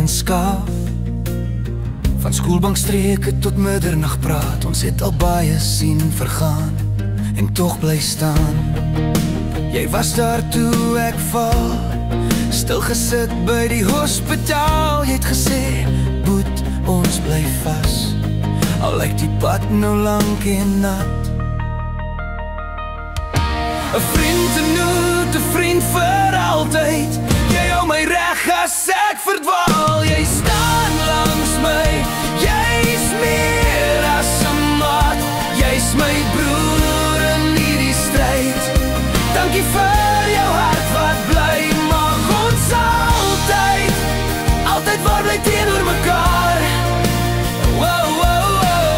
en skaaf. Van skoolbankstreke tot middernag praat, ons het al baie sien vergaan en tog bly staan. Jy was daar toe ek val, stil gesit by die hospitaal. Jy het gesê, Boet, ons bly vas, al lyk die pad nou lank en nat. 'n vriend in nood, 'n vriend vir altyd. Jy hou my reg as ek verdwaal. Jy staan langs my, jy's meer as 'n maat. Jy's my broer in hierdie stryd. Dankie vir jou hart wat bly. Mag ons altyd, altyd waar bly teenoor mekaar. Wow, wow, wow.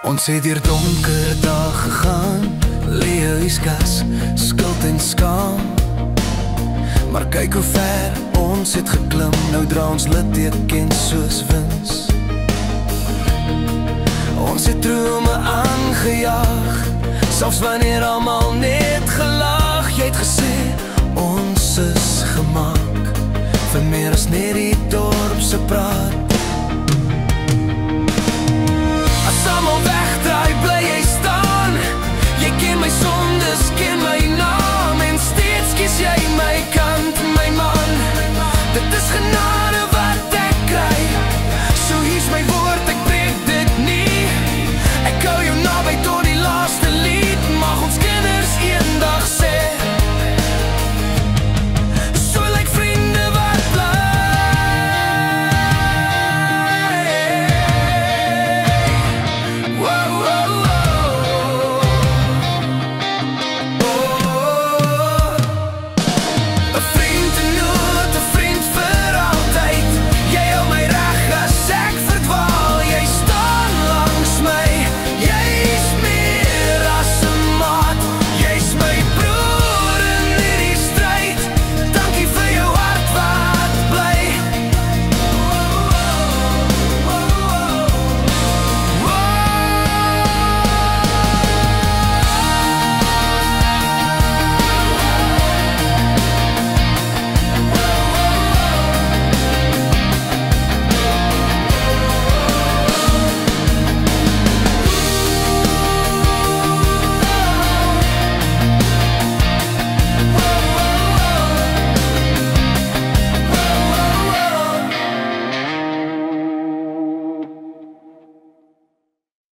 Ons het deur donker dae gegaan, leë yskas, skuld en skaam. Maar kyk hoe ver ons het geklim, nou dra ons litteken soos wins. Ons het drome aangejaag, selfs wanneer almal net gelag. Jy het gesê, ons is gemaak vir meer as net die dorpse praat.